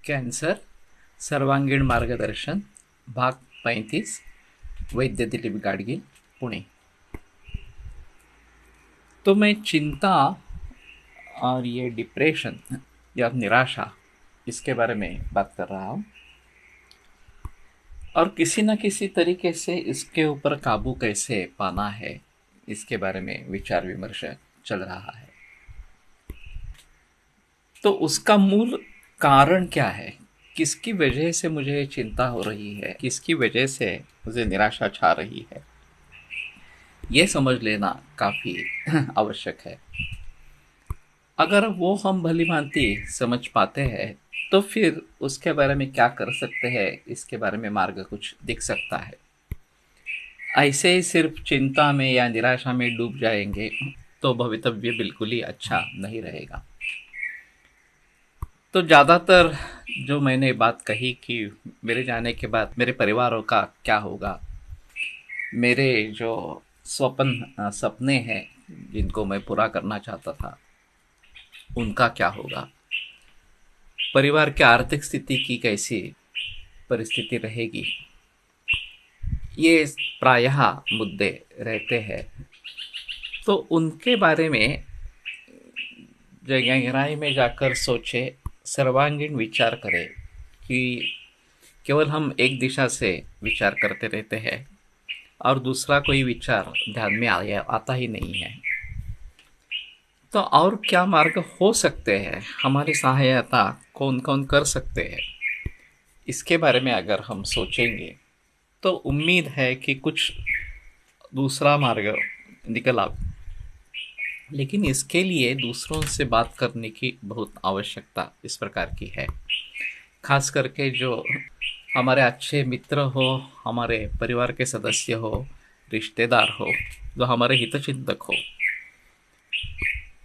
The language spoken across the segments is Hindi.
कैंसर सर्वांगीण मार्गदर्शन भाग 35 वैद्य दिलीप गाडगीळ पुणे। तो मैं चिंता और ये डिप्रेशन या निराशा इसके बारे में बात कर रहा हूँ और किसी न किसी तरीके से इसके ऊपर काबू कैसे पाना है इसके बारे में विचार विमर्श चल रहा है। तो उसका मूल कारण क्या है, किसकी वजह से मुझे चिंता हो रही है, किसकी वजह से मुझे निराशा छा रही है, ये समझ लेना काफ़ी आवश्यक है। अगर वो हम भली भांति समझ पाते हैं तो फिर उसके बारे में क्या कर सकते हैं इसके बारे में मार्ग कुछ दिख सकता है। ऐसे ही सिर्फ चिंता में या निराशा में डूब जाएंगे तो भवितव्य बिल्कुल ही अच्छा नहीं रहेगा। तो ज़्यादातर जो मैंने बात कही कि मेरे जाने के बाद मेरे परिवारों का क्या होगा, मेरे जो सपने हैं जिनको मैं पूरा करना चाहता था उनका क्या होगा, परिवार की आर्थिक स्थिति की कैसी परिस्थिति रहेगी, ये प्रायः मुद्दे रहते हैं। तो उनके बारे में गहराई में जाकर सोचे, सर्वांगीण विचार करें कि केवल हम एक दिशा से विचार करते रहते हैं और दूसरा कोई विचार ध्यान में आता ही नहीं है। तो और क्या मार्ग हो सकते हैं, हमारी सहायता कौन कौन कर सकते हैं, इसके बारे में अगर हम सोचेंगे तो उम्मीद है कि कुछ दूसरा मार्ग निकल आ। लेकिन इसके लिए दूसरों से बात करने की बहुत आवश्यकता इस प्रकार की है, खास करके जो हमारे अच्छे मित्र हो, हमारे परिवार के सदस्य हो, रिश्तेदार हो, जो हमारे हितचिंतक हो,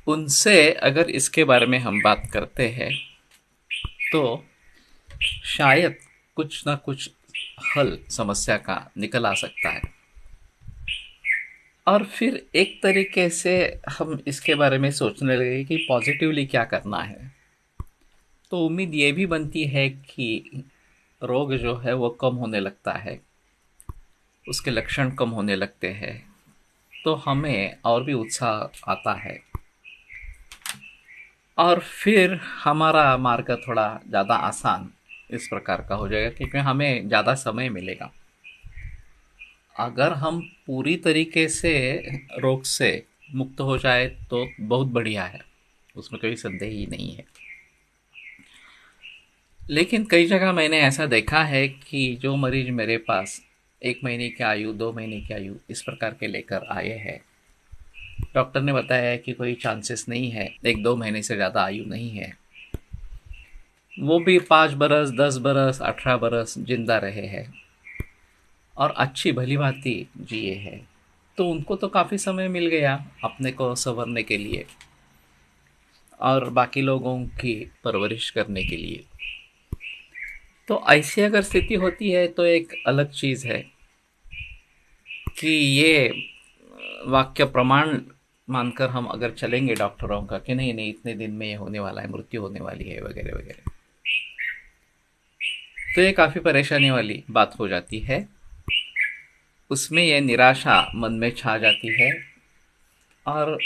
उनसे अगर इसके बारे में हम बात करते हैं तो शायद कुछ ना कुछ हल समस्या का निकल आ सकता है। और फिर एक तरीके से हम इसके बारे में सोचने लगे कि पॉजिटिवली क्या करना है, तो उम्मीद ये भी बनती है कि रोग जो है वो कम होने लगता है, उसके लक्षण कम होने लगते हैं, तो हमें और भी उत्साह आता है और फिर हमारा मार्ग थोड़ा ज़्यादा आसान इस प्रकार का हो जाएगा क्योंकि हमें ज़्यादा समय मिलेगा। अगर हम पूरी तरीके से रोग से मुक्त हो जाए तो बहुत बढ़िया है, उसमें कोई संदेह ही नहीं है। लेकिन कई जगह मैंने ऐसा देखा है कि जो मरीज मेरे पास 1 महीने की आयु, 2 महीने की आयु इस प्रकार के लेकर आए हैं, डॉक्टर ने बताया है कि कोई चांसेस नहीं है, 1-2 महीने से ज़्यादा आयु नहीं है, वो भी 5 बरस, 10 बरस, 18 बरस जिंदा रहे हैं और अच्छी भली भांति जिए हैं, तो उनको तो काफ़ी समय मिल गया अपने को संवरने के लिए और बाकी लोगों की परवरिश करने के लिए। तो ऐसी अगर स्थिति होती है तो एक अलग चीज़ है कि ये वाक्य प्रमाण मानकर हम अगर चलेंगे डॉक्टरों का कि नहीं नहीं इतने दिन में ये होने वाला है, मृत्यु होने वाली है वगैरह वगैरह, तो ये काफ़ी परेशानी वाली बात हो जाती है। उसमें यह निराशा मन में छा जाती है और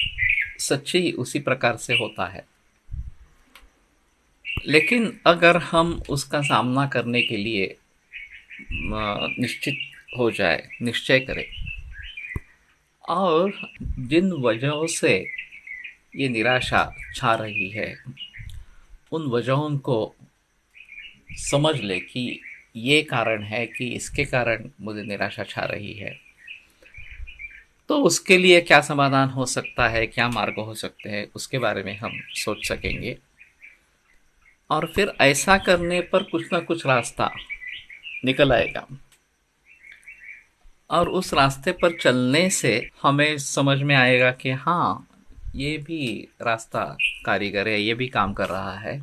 सच्ची उसी प्रकार से होता है। लेकिन अगर हम उसका सामना करने के लिए निश्चित हो जाए, निश्चय करें और जिन वजहों से ये निराशा छा रही है उन वजहों को समझ ले कि ये कारण है कि इसके कारण मुझे निराशा छा रही है, तो उसके लिए क्या समाधान हो सकता है, क्या मार्ग हो सकते हैं, उसके बारे में हम सोच सकेंगे। और फिर ऐसा करने पर कुछ ना कुछ रास्ता निकल आएगा और उस रास्ते पर चलने से हमें समझ में आएगा कि हाँ ये भी रास्ता कारीगर है, ये भी काम कर रहा है,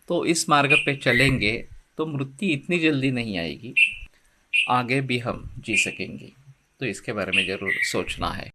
तो इस मार्ग पे चलेंगे तो मृत्यु इतनी जल्दी नहीं आएगी, आगे भी हम जी सकेंगे। तो इसके बारे में ज़रूर सोचना है।